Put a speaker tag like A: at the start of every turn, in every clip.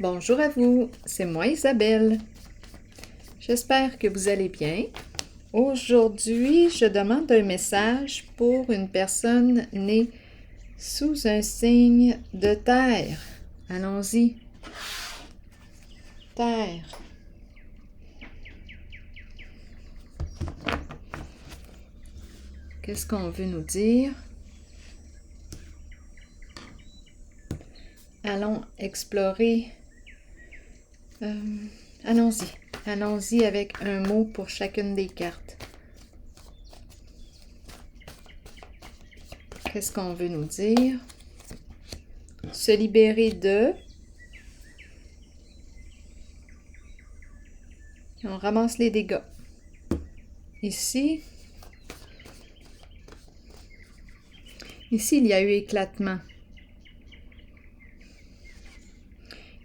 A: Bonjour à vous, c'est moi Isabelle. J'espère que vous allez bien. Aujourd'hui, je demande un message pour une personne née sous un signe de terre. Allons-y. Terre. Qu'est-ce qu'on veut nous dire? Allons explorer. Allons-y. Allons-y avec un mot pour chacune des cartes. Qu'est-ce qu'on veut nous dire? Se libérer de. On ramasse les dégâts. Ici, il y a eu éclatement.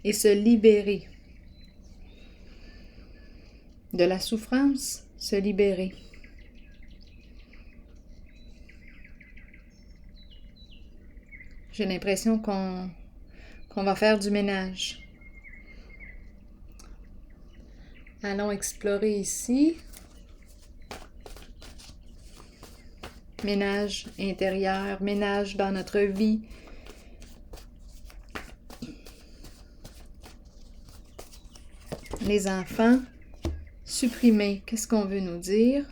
A: Et se libérer. De la souffrance, se libérer. J'ai l'impression qu'on va faire du ménage. Allons explorer ici. Ménage intérieur, ménage dans notre vie. Les enfants, supprimer. Qu'est-ce qu'on veut nous dire?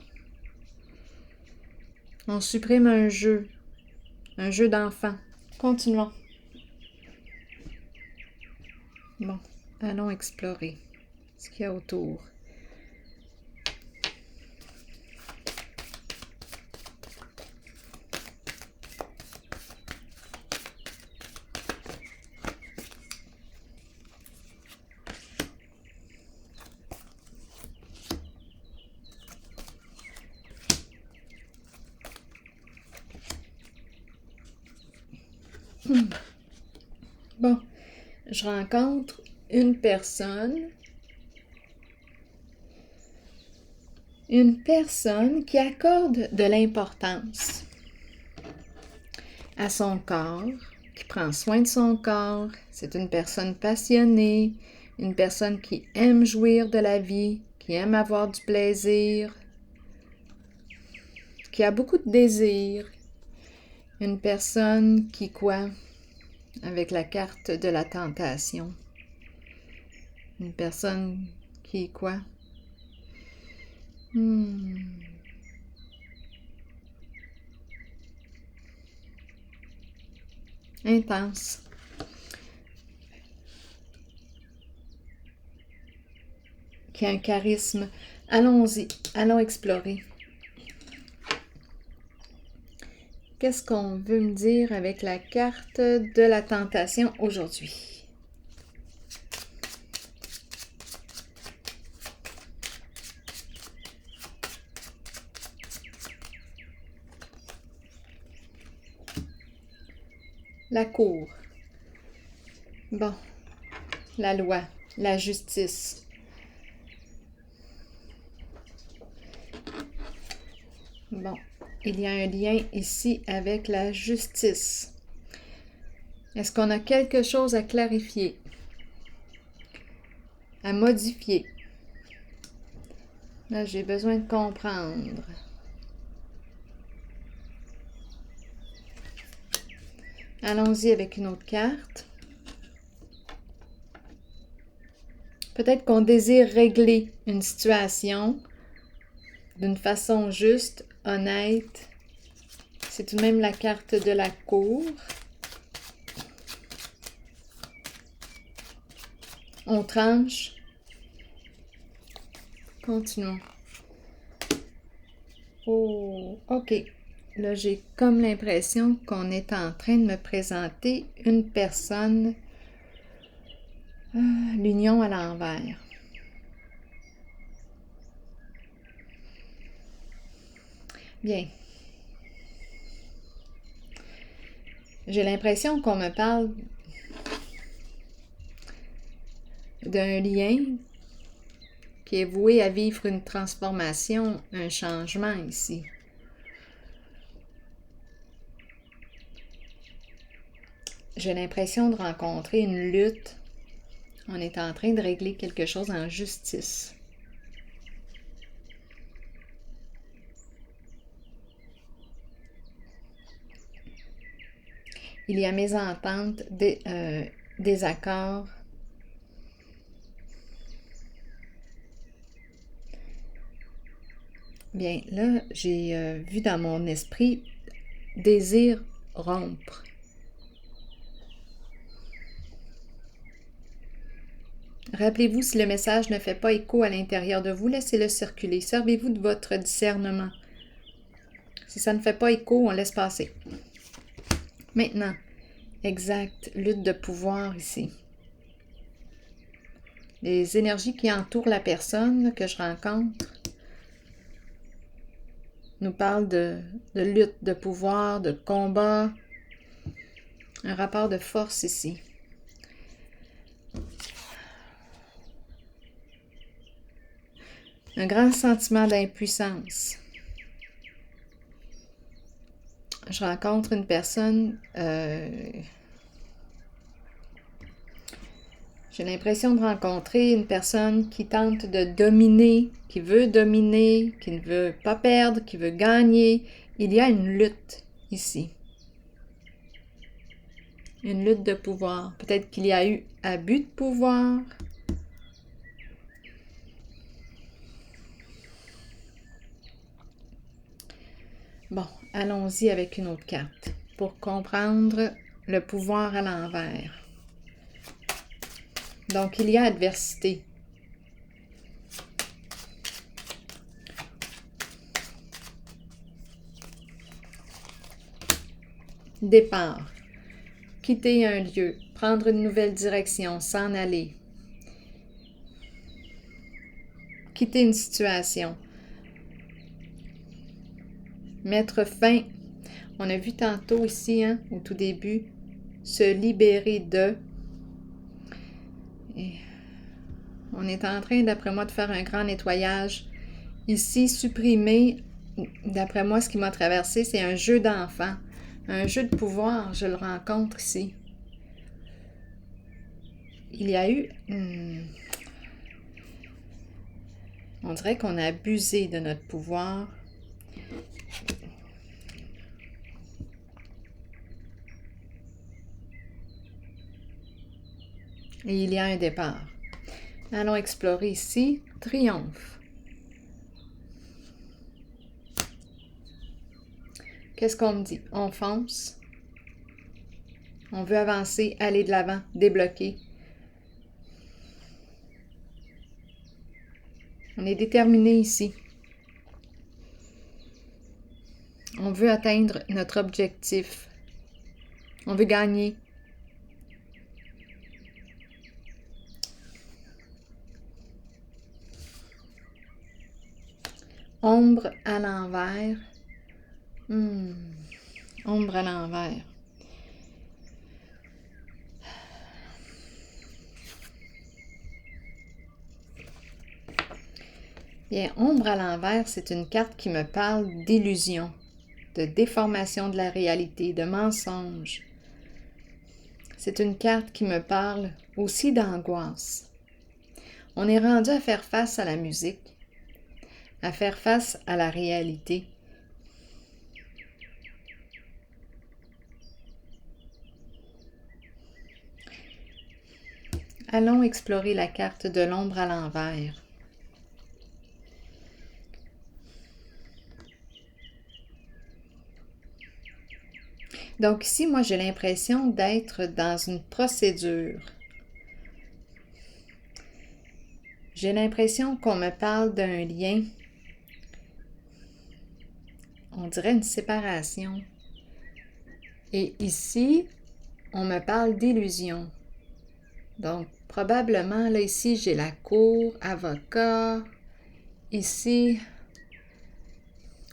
A: On supprime un jeu d'enfant. Continuons. Bon, allons explorer ce qu'il y a autour. Bon, je rencontre une personne qui accorde de l'importance à son corps, qui prend soin de son corps. C'est une personne passionnée, une personne qui aime jouir de la vie, qui aime avoir du plaisir, qui a beaucoup de désir. Une personne qui quoi? Avec la carte de la tentation. Une personne qui quoi? Intense. Qui a un charisme. Allons-y, allons explorer. Qu'est-ce qu'on veut me dire avec la carte de la tentation aujourd'hui? La cour. Bon, la loi, la justice. Bon, il y a un lien ici avec la justice. Est-ce qu'on a quelque chose à clarifier? À modifier? Là, j'ai besoin de comprendre. Allons-y avec une autre carte. Peut-être qu'on désire régler une situation d'une façon juste, honnête. C'est tout de même la carte de la cour. On tranche. Continuons. Oh, ok. Là, j'ai comme l'impression qu'on est en train de me présenter une personne. L'union à l'envers. Bien. J'ai l'impression qu'on me parle d'un lien qui est voué à vivre une transformation, un changement ici. J'ai l'impression de rencontrer une lutte On est en train de régler quelque chose en justice. Il y a mésentente, désaccord. Bien, là, j'ai vu dans mon esprit désir rompre. Rappelez-vous, si le message ne fait pas écho à l'intérieur de vous, laissez-le circuler. Servez-vous de votre discernement. Si ça ne fait pas écho, on laisse passer. Maintenant, exact, lutte de pouvoir ici. Les énergies qui entourent la personne que je rencontre nous parlent de lutte, de pouvoir, de combat, un rapport de force ici. Un grand sentiment d'impuissance. Je rencontre une personne, j'ai l'impression de rencontrer une personne qui tente de dominer, qui ne veut pas perdre, qui veut gagner. Il y a une lutte ici. Une lutte de pouvoir. Peut-être qu'il y a eu abus de pouvoir. Bon, allons-y avec une autre carte pour comprendre le pouvoir à l'envers. Donc, il y a adversité. Départ. Quitter un lieu, prendre une nouvelle direction, s'en aller. Quitter une situation. Mettre fin. On a vu tantôt ici, au tout début, se libérer de. Et on est en train, d'après moi, de faire un grand nettoyage. Ici, supprimer, d'après moi, ce qui m'a traversé, c'est un jeu d'enfant. Un jeu de pouvoir, je le rencontre ici. Il y a eu... on dirait qu'on a abusé de notre pouvoir. Et il y a un départ. Allons explorer ici. Triomphe. Qu'est-ce qu'on me dit? On fonce. On veut avancer, aller de l'avant, débloquer. On est déterminé ici. On veut atteindre notre objectif. On veut gagner. Ombre à l'envers. Ombre à l'envers. Bien, ombre à l'envers, c'est une carte qui me parle d'illusion, de déformation de la réalité, de mensonge. C'est une carte qui me parle aussi d'angoisse. On est rendu à faire face à la musique, à faire face à la réalité. Allons explorer la carte de l'ombre à l'envers. Donc ici, moi, j'ai l'impression d'être dans une procédure. J'ai l'impression qu'on me parle d'un lien. On dirait une séparation. Et ici, on me parle d'illusion. Donc, probablement, là, ici, j'ai la cour, avocat. Ici,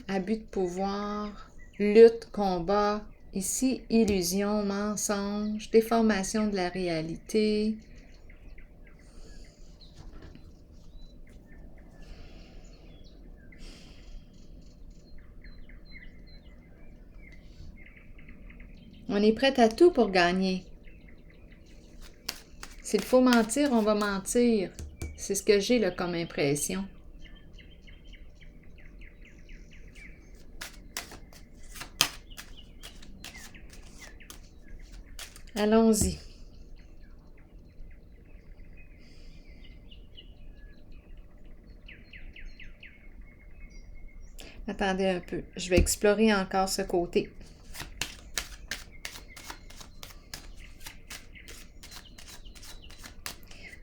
A: abus de pouvoir, lutte, combat. Ici, illusion, mensonge, déformation de la réalité. On est prêt à tout pour gagner. S'il faut mentir, on va mentir. C'est ce que j'ai là comme impression. Allons-y. Attendez un peu. Je vais explorer encore ce côté.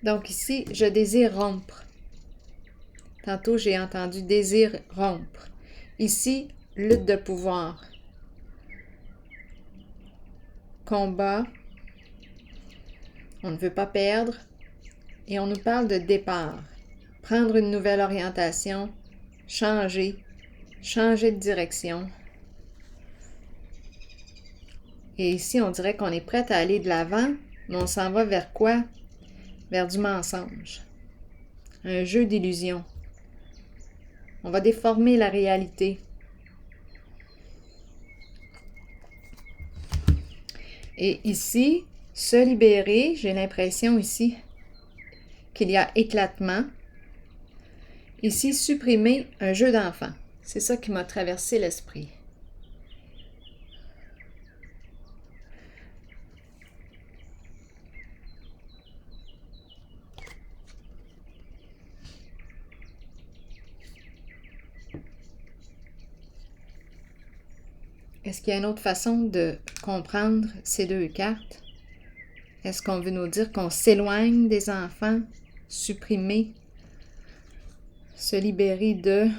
A: Donc ici, je désire rompre. Tantôt, j'ai entendu désir rompre. Ici, lutte de pouvoir. Combat. On ne veut pas perdre. Et on nous parle de départ. Prendre une nouvelle orientation. Changer de direction. Et ici, on dirait qu'on est prêt à aller de l'avant, mais on s'en va vers quoi? Vers du mensonge. Un jeu d'illusion. On va déformer la réalité. Et ici, se libérer, j'ai l'impression ici qu'il y a éclatement. Ici, supprimer un jeu d'enfant. C'est ça qui m'a traversé l'esprit. Est-ce qu'il y a une autre façon de comprendre ces deux cartes? Est-ce qu'on veut nous dire qu'on s'éloigne des enfants, supprimer, se libérer de...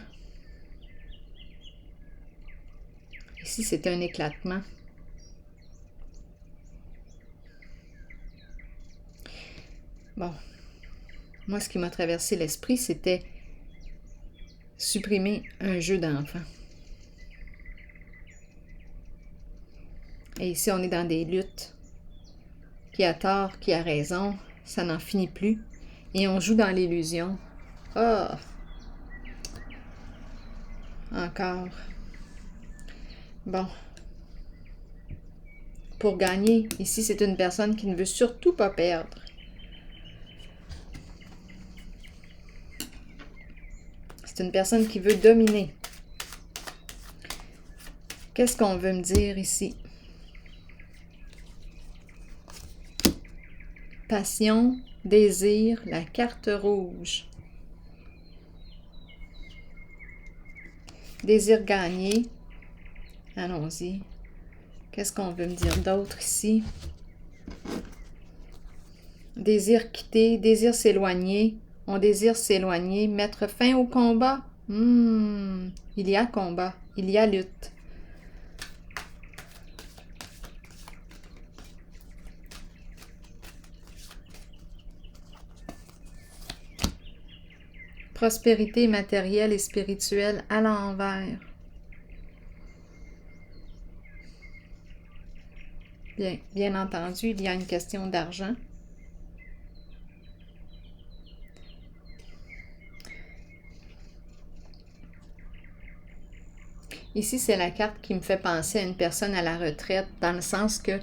A: Ici, c'est un éclatement. Bon, moi, ce qui m'a traversé l'esprit, c'était supprimer un jeu d'enfant. Et ici, on est dans des luttes. Qui a tort, qui a raison, ça n'en finit plus. Et on joue dans l'illusion. Ah! Encore. Bon. Pour gagner, ici, c'est une personne qui ne veut surtout pas perdre. C'est une personne qui veut dominer. Qu'est-ce qu'on veut me dire ici? Passion, désir, la carte rouge. Désir gagner. Allons-y. Qu'est-ce qu'on veut me dire d'autre ici? Désir quitter, désir s'éloigner. On désire s'éloigner, mettre fin au combat. Il y a combat, il y a lutte. Prospérité matérielle et spirituelle à l'envers. Bien entendu, il y a une question d'argent. Ici, c'est la carte qui me fait penser à une personne à la retraite, dans le sens que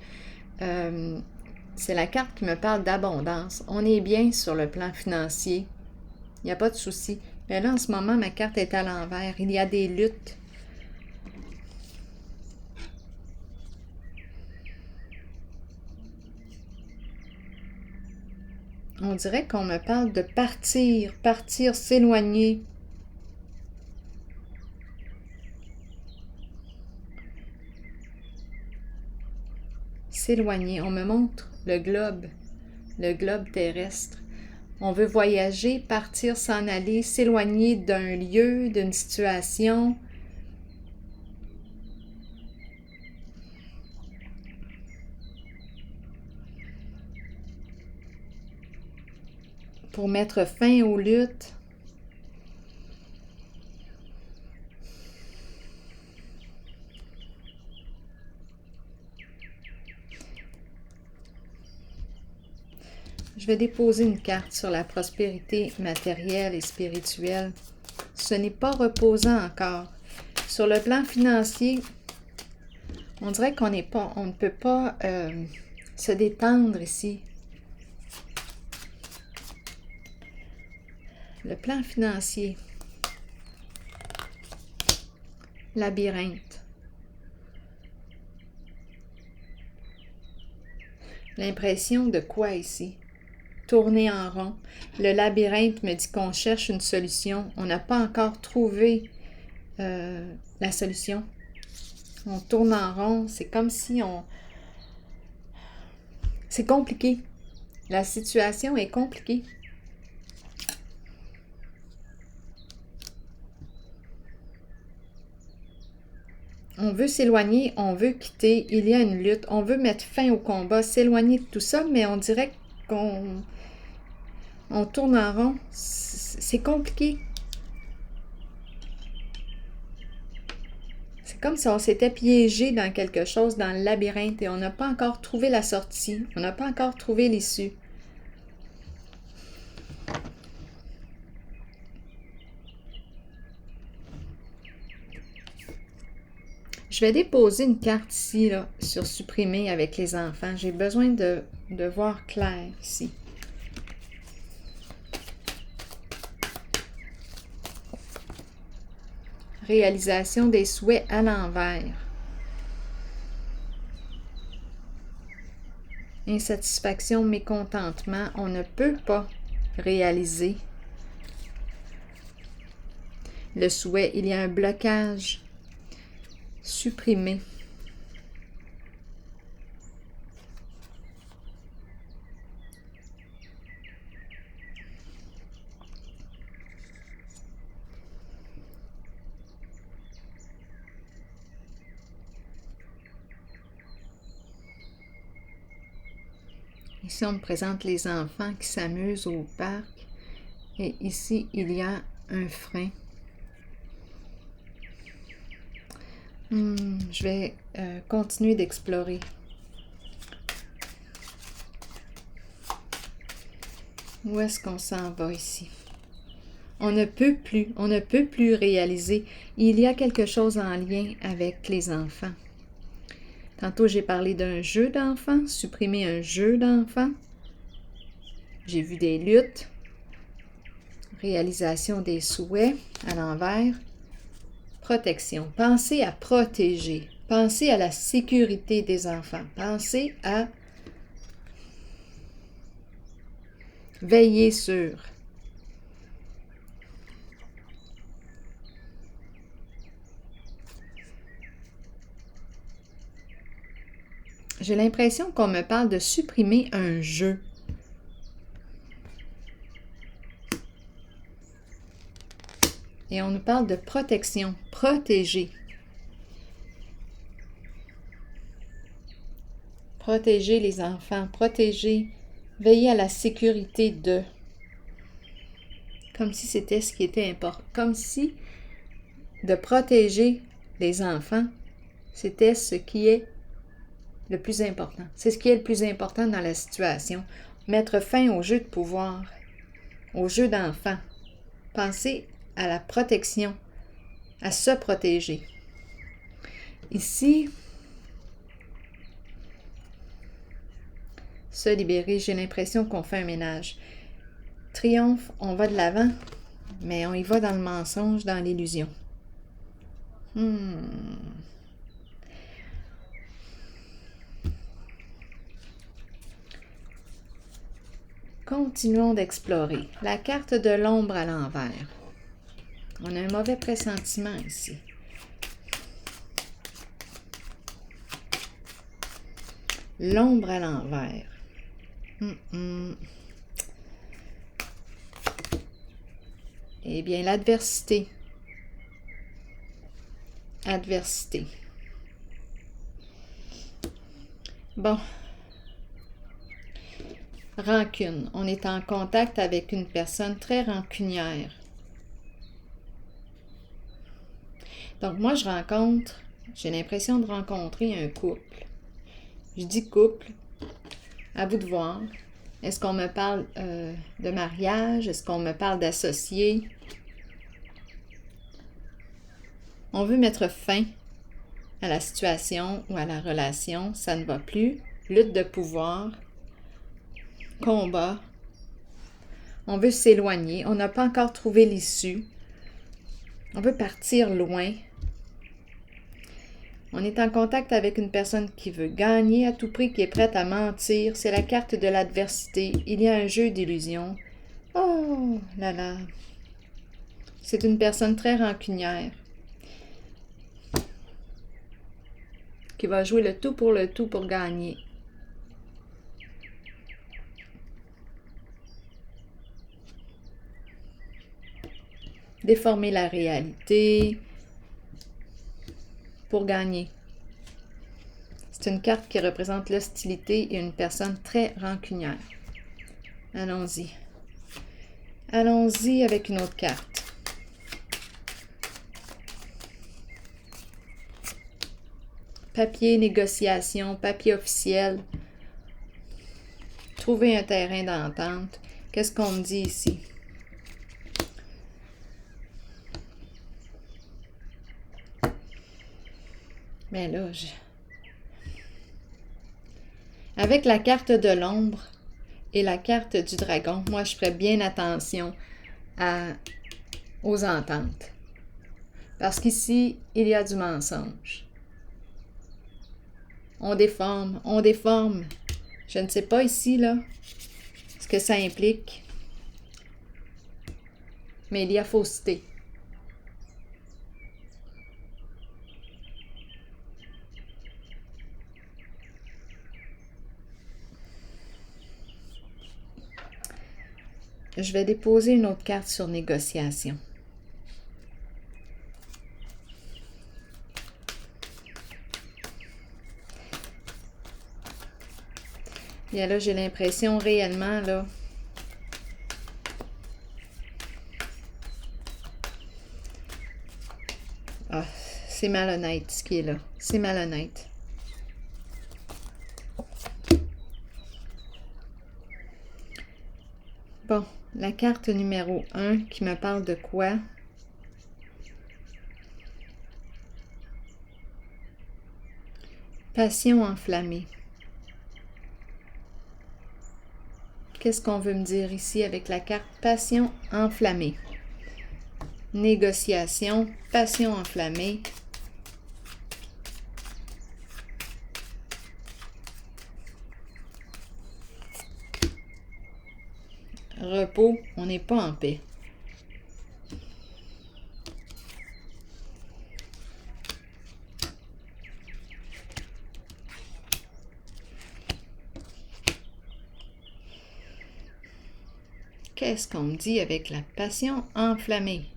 A: c'est la carte qui me parle d'abondance. On est bien sur le plan financier. Il n'y a pas de souci. Mais là, en ce moment, ma carte est à l'envers. Il y a des luttes. On dirait qu'on me parle de partir, s'éloigner. S'éloigner. On me montre le globe terrestre. On veut voyager, partir, s'en aller, s'éloigner d'un lieu, d'une situation. Pour mettre fin aux luttes. Je vais déposer une carte sur la prospérité matérielle et spirituelle. Ce n'est pas reposant encore. Sur le plan financier, on dirait qu'on ne peut pas se détendre ici. le plan financier. Labyrinthe. L'impression de quoi ici? Tourner en rond. Le labyrinthe me dit qu'on cherche une solution. On n'a pas encore trouvé la solution. On tourne en rond. C'est comme si on... C'est compliqué. La situation est compliquée. On veut s'éloigner, on veut quitter, il y a une lutte, on veut mettre fin au combat, s'éloigner de tout ça, mais on dirait qu'on tourne en rond. C'est compliqué. C'est comme si on s'était piégé dans quelque chose, dans le labyrinthe, et on n'a pas encore trouvé la sortie, on n'a pas encore trouvé l'issue. Je vais déposer une carte ici, là, sur supprimer avec les enfants. J'ai besoin de voir clair ici. Réalisation des souhaits à l'envers. Insatisfaction, mécontentement. On ne peut pas réaliser le souhait. Il y a un blocage. Supprimer. Ici, on me présente les enfants qui s'amusent au parc. Et ici, il y a un frein. Je vais continuer d'explorer. Où est-ce qu'on s'en va ici? On ne peut plus réaliser. Il y a quelque chose en lien avec les enfants. Tantôt, j'ai parlé d'un jeu d'enfant, supprimer un jeu d'enfant. J'ai vu des luttes, réalisation des souhaits à l'envers. Protection. Pensez à protéger. Pensez à la sécurité des enfants. Pensez à veiller sur. J'ai l'impression qu'on me parle de supprimer un jeu. Et on nous parle de protection, protéger. Protéger les enfants, protéger, veiller à la sécurité d'eux. Comme si c'était ce qui était important. Comme si de protéger les enfants, c'était ce qui est le plus important. C'est ce qui est le plus important dans la situation. Mettre fin au jeu de pouvoir, au jeu d'enfant. Penser à la protection, à se protéger. Ici, se libérer, j'ai l'impression qu'on fait un ménage. Triomphe, on va de l'avant, mais on y va dans le mensonge, dans l'illusion. Continuons d'explorer. La carte de l'ombre à l'envers. On a un mauvais pressentiment ici. L'ombre à l'envers. Eh bien, l'adversité. Adversité. Bon. Rancune. On est en contact avec une personne très rancunière. Donc, moi, j'ai l'impression de rencontrer un couple. Je dis couple, à vous de voir. Est-ce qu'on me parle de mariage? Est-ce qu'on me parle d'associés? On veut mettre fin à la situation ou à la relation. Ça ne va plus. Lutte de pouvoir. Combat. On veut s'éloigner. On n'a pas encore trouvé l'issue. On veut partir loin. On est en contact avec une personne qui veut gagner à tout prix, qui est prête à mentir. C'est la carte de l'adversité. Il y a un jeu d'illusions. Oh là là. C'est une personne très rancunière qui va jouer le tout pour gagner. Déformer la réalité pour gagner. C'est une carte qui représente l'hostilité et une personne très rancunière. Allons-y. Allons-y avec une autre carte. Papier, négociation, papier officiel. Trouver un terrain d'entente. Qu'est-ce qu'on me dit ici? Mais là, avec la carte de l'ombre et la carte du dragon, moi, je ferais bien attention aux ententes. Parce qu'ici, il y a du mensonge. On déforme, on déforme. Je ne sais pas ici, là, ce que ça implique. Mais il y a fausseté. Je vais déposer une autre carte sur négociation. Et là, j'ai l'impression réellement, là, c'est malhonnête ce qui est là. C'est malhonnête. Bon, la carte numéro 1 qui me parle de quoi? Passion enflammée. Qu'est-ce qu'on veut me dire ici avec la carte passion enflammée? Négociation, passion enflammée. Repos, on n'est pas en paix. Qu'est-ce qu'on me dit avec la passion enflammée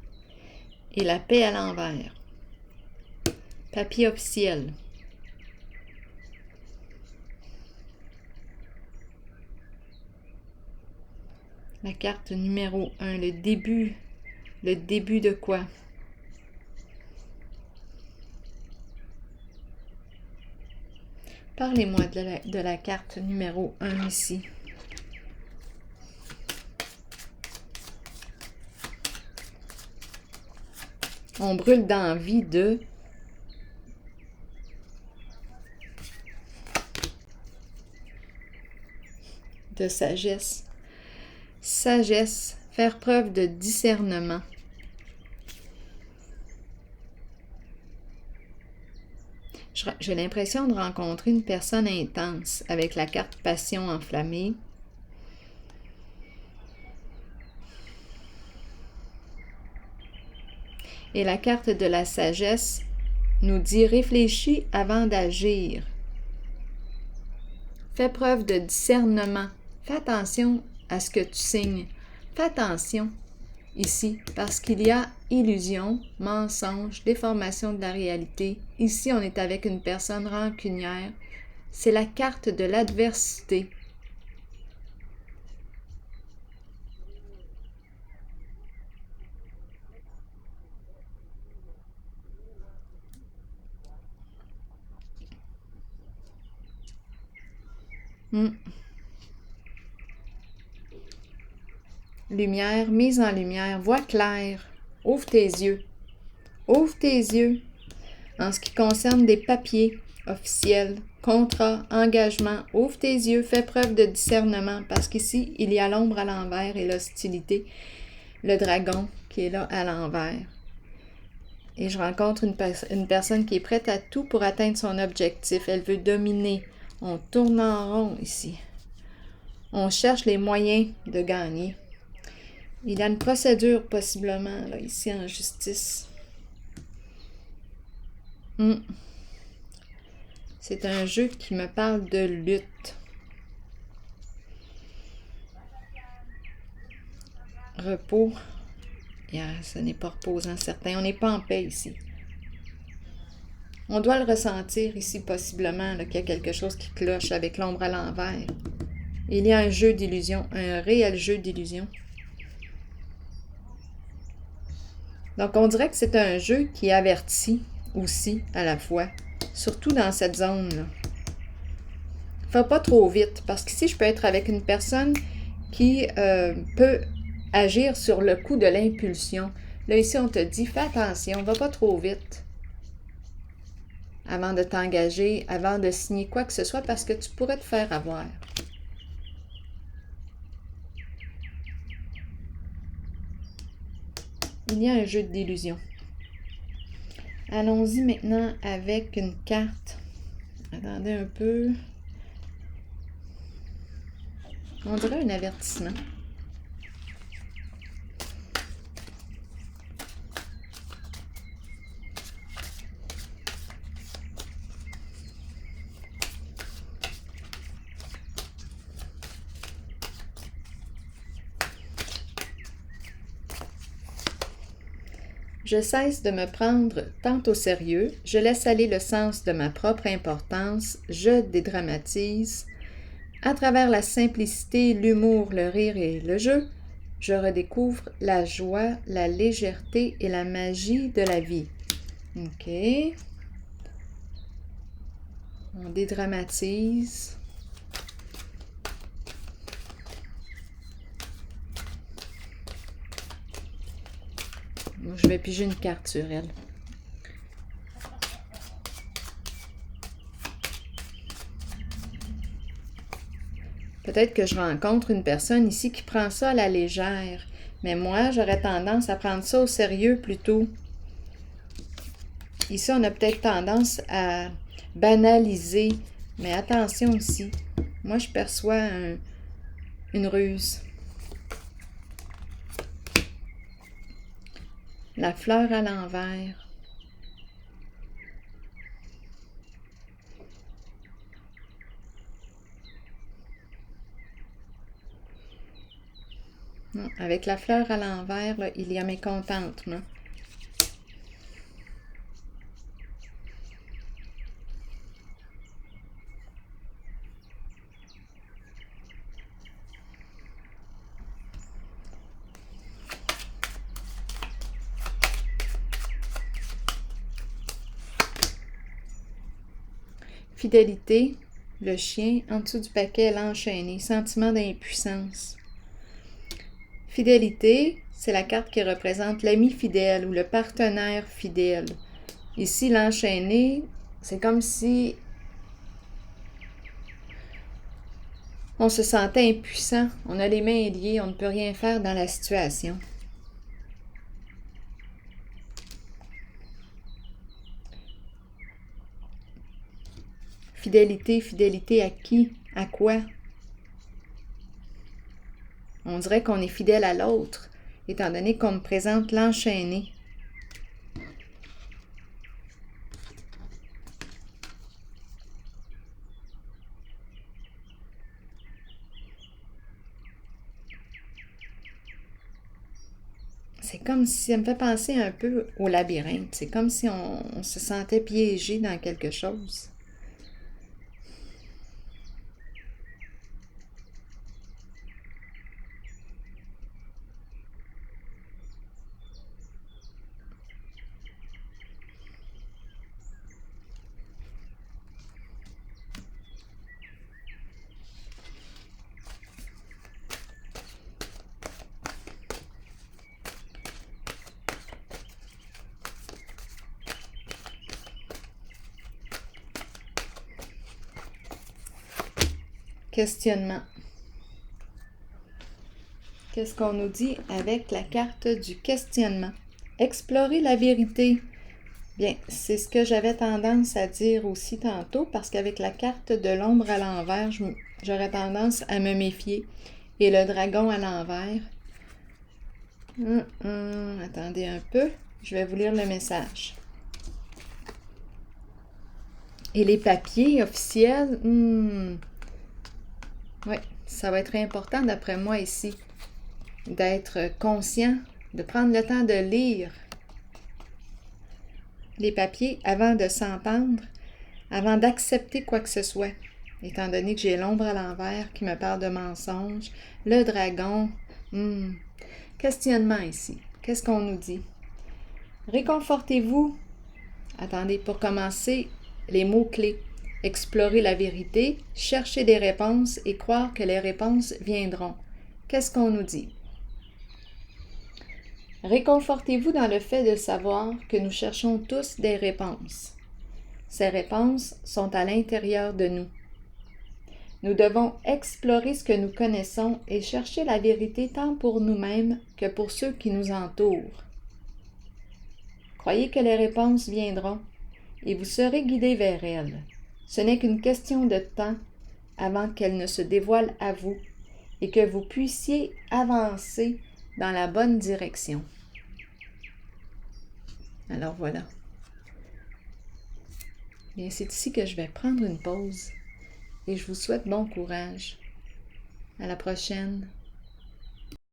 A: et la paix à l'envers? Papier officiel. La carte numéro 1, le début. Le début de quoi? Parlez-moi de la carte numéro 1 ici. On brûle d'envie de sagesse. Sagesse, faire preuve de discernement. J'ai l'impression de rencontrer une personne intense avec la carte passion enflammée. Et la carte de la sagesse nous dit « Réfléchis avant d'agir ». Fais preuve de discernement. Fais attention à ce que tu signes. Fais attention ici, parce qu'il y a illusion, mensonge, déformation de la réalité. Ici, on est avec une personne rancunière. C'est la carte de l'adversité. Lumière, mise en lumière, voix claire. Ouvre tes yeux. Ouvre tes yeux. En ce qui concerne des papiers officiels, contrat, engagement. Ouvre tes yeux, fais preuve de discernement parce qu'ici, il y a l'ombre à l'envers et l'hostilité, le dragon qui est là à l'envers. Et je rencontre une personne qui est prête à tout pour atteindre son objectif. Elle veut dominer. On tourne en rond ici. On cherche les moyens de gagner. Il y a une procédure possiblement là, ici en justice. C'est un jeu qui me parle de lutte. Repos. Ce n'est pas reposant certain. On n'est pas en paix ici. On doit le ressentir ici possiblement qu'il y a quelque chose qui cloche avec l'ombre à l'envers. Il y a un jeu d'illusion, un réel jeu d'illusion. Donc on dirait que c'est un jeu qui avertit aussi à la fois, surtout dans cette zone-là. Fais pas trop vite, parce qu'ici je peux être avec une personne qui peut agir sur le coup de l'impulsion. Là ici on te dit, fais attention, va pas trop vite avant de t'engager, avant de signer quoi que ce soit, parce que tu pourrais te faire avoir. Il y a un jeu d'illusion. Allons-y maintenant avec une carte. Attendez un peu. On dirait un avertissement. Je cesse de me prendre tant au sérieux, je laisse aller le sens de ma propre importance, je dédramatise. À travers la simplicité, l'humour, le rire et le jeu, je redécouvre la joie, la légèreté et la magie de la vie. OK. On dédramatise. Moi, je vais piger une carte sur elle. Peut-être que je rencontre une personne ici qui prend ça à la légère, mais moi, j'aurais tendance à prendre ça au sérieux plutôt. Ici, on a peut-être tendance à banaliser, mais attention ici. Moi, je perçois une ruse. La fleur à l'envers. Non, avec la fleur à l'envers, là, il y a mécontentement. Fidélité, le chien, en dessous du paquet, l'enchaîné, sentiment d'impuissance. Fidélité, c'est la carte qui représente l'ami fidèle ou le partenaire fidèle. Ici, l'enchaîné, c'est comme si on se sentait impuissant, on a les mains liées, on ne peut rien faire dans la situation. Fidélité, fidélité à qui? À quoi? On dirait qu'on est fidèle à l'autre, étant donné qu'on me présente l'enchaîné. C'est comme si, ça me fait penser un peu au labyrinthe. C'est comme si on se sentait piégé dans quelque chose. Questionnement. Qu'est-ce qu'on nous dit avec la carte du questionnement? Explorer la vérité. Bien, c'est ce que j'avais tendance à dire aussi tantôt, parce qu'avec la carte de l'ombre à l'envers, j'aurais tendance à me méfier. Et le dragon à l'envers. Attendez un peu, je vais vous lire le message. Et les papiers officiels, oui, ça va être important d'après moi ici, d'être conscient, de prendre le temps de lire les papiers avant de s'entendre, avant d'accepter quoi que ce soit. Étant donné que j'ai l'ombre à l'envers qui me parle de mensonges, le dragon, questionnement ici. Qu'est-ce qu'on nous dit? Réconfortez-vous. Attendez, pour commencer, les mots-clés. Explorer la vérité, chercher des réponses et croire que les réponses viendront. Qu'est-ce qu'on nous dit? Réconfortez-vous dans le fait de savoir que nous cherchons tous des réponses. Ces réponses sont à l'intérieur de nous. Nous devons explorer ce que nous connaissons et chercher la vérité tant pour nous-mêmes que pour ceux qui nous entourent. Croyez que les réponses viendront et vous serez guidés vers elles. Ce n'est qu'une question de temps avant qu'elles ne se dévoilent à vous et que vous puissiez avancer dans la bonne direction. Alors voilà. Bien, c'est ici que je vais prendre une pause et je vous souhaite bon courage. À la prochaine.